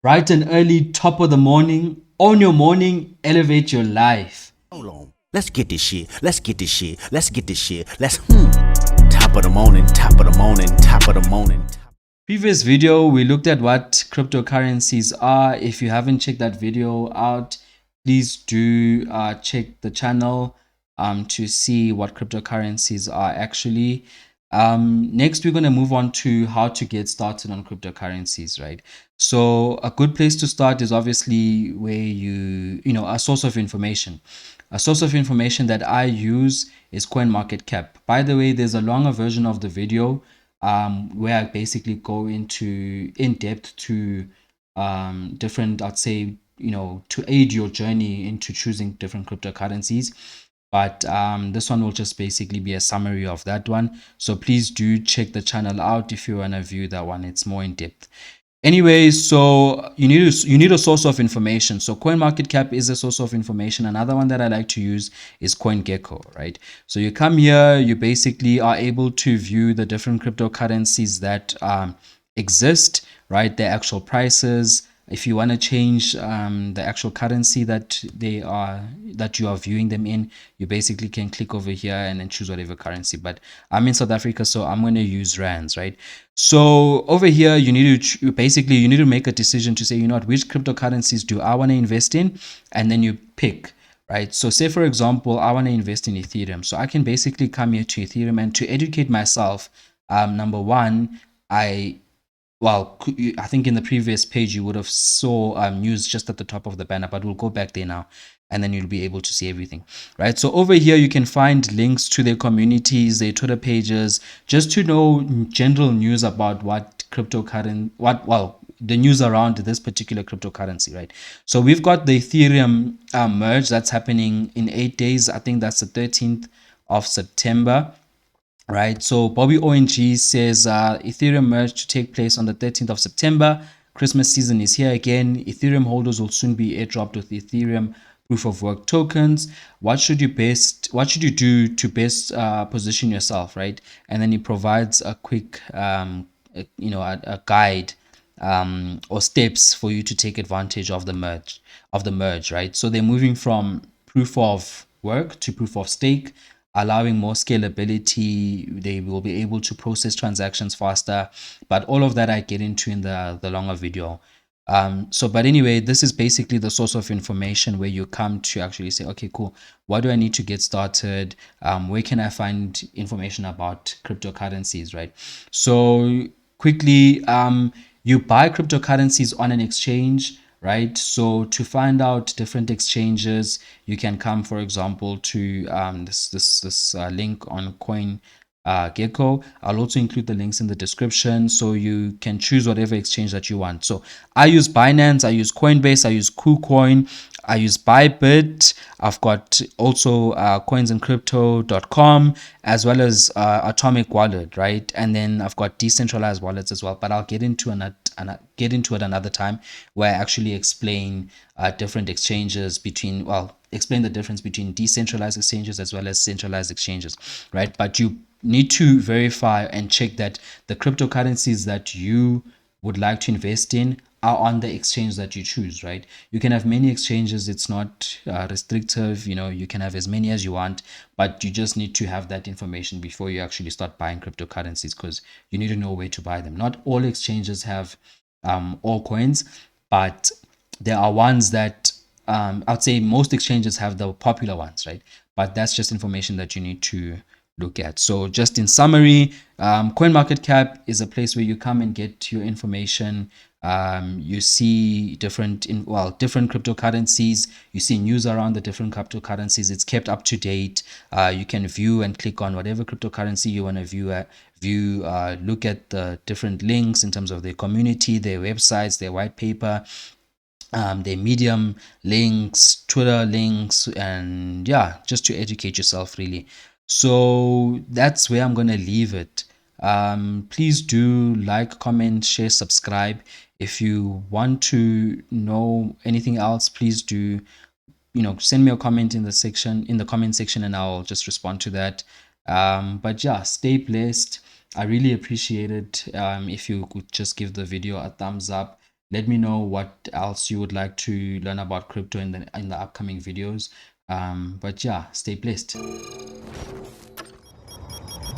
Bright and early, top of the morning, on your morning, elevate your life. Hold on. Let's get this shit. Let's get this shit. Let's get this shit. Let's Top of the morning, top of the morning, top of the morning. Previous video, we looked at what cryptocurrencies are. If you haven't checked that video out, please do check the channel to see what cryptocurrencies are actually. Next, we're going to move on to how to get started on cryptocurrencies, right? So a good place to start is obviously where you know, a source of information. A source of information that I use is CoinMarketCap. By the way, there's a longer version of the video where I basically go into in depth to different, I'd say, you know, to aid your journey into choosing different cryptocurrencies. But this one will just basically be a summary of that one. So please do check the channel out if you want to view that one. It's more in depth. Anyway, so you need a source of information. So CoinMarketCap is a source of information. Another one that I like to use is CoinGecko, right? So you come here, you basically are able to view the different cryptocurrencies that exist, right? Their actual prices. If you want to change the actual currency that you are viewing them in, you basically can click over here and then choose whatever currency. But I'm in South Africa, so I'm going to use rands, right? So over here, you need to basically you need to make a decision to say, you know what, which cryptocurrencies do I want to invest in, and then you pick. Right. So say, for example, I want to invest in Ethereum. So I can basically come here to Ethereum and to educate myself. Number one, I think in the previous page you would have saw news just at the top of the banner, but we'll go back there now and then you'll be able to see everything, right? So over here you can find links to their communities, their Twitter pages, just to know general news about what the news around this particular cryptocurrency, right? So we've got the Ethereum merge that's happening in 8 days. I think that's the 13th of September. Right, so Bobby ONG says Ethereum merge to take place on the 13th of September. Christmas season is here again. Ethereum holders will soon be airdropped with Ethereum proof of work tokens. What should you do to best position yourself, right? And then he provides a quick a guide or steps for you to take advantage of the merge, right? So they're moving from proof of work to proof of stake, allowing more scalability. They will be able to process transactions faster, but all of that I get into in the longer video. But anyway, this is basically the source of information where you come to actually say, okay, cool, what do I need to get started? Where can I find information about cryptocurrencies, right? So quickly, you buy cryptocurrencies on an exchange, right? So to find out different exchanges, you can come, for example, to this link on Gecko. I'll also include the links in the description so you can choose whatever exchange that you want. So I use Binance, I use Coinbase, I use KuCoin, I use Bybit. I've got also coinsandcrypto.com as well as Atomic Wallet, right? And then I've got decentralized wallets as well. But I'll get into it another time where I actually explain different exchanges explain the difference between decentralized exchanges as well as centralized exchanges, right? But you need to verify and check that the cryptocurrencies that you would like to invest in are on the exchange that you choose, right? You can have many exchanges. It's not restrictive. You know, you can have as many as you want, but you just need to have that information before you actually start buying cryptocurrencies, because you need to know where to buy them. Not all exchanges have all coins, but there are ones that I'd say most exchanges have the popular ones, right? But that's just information that you need to look at. So just in summary, CoinMarketCap is a place where you come and get your information. You see different cryptocurrencies. You see news around the different cryptocurrencies. It's kept up to date. You can view and click on whatever cryptocurrency you want to view. Look at the different links in terms of their community, their websites, their white paper, their Medium links, Twitter links, and yeah, just to educate yourself really. So that's where I'm gonna leave it. Please do like, comment, share, subscribe. If you want to know anything else, please do, send me a comment in the comment section, and I'll just respond to that. But yeah, stay blessed. I really appreciate it. If you could just give the video a thumbs up. Let me know what else you would like to learn about crypto in the upcoming videos. But yeah, stay blessed.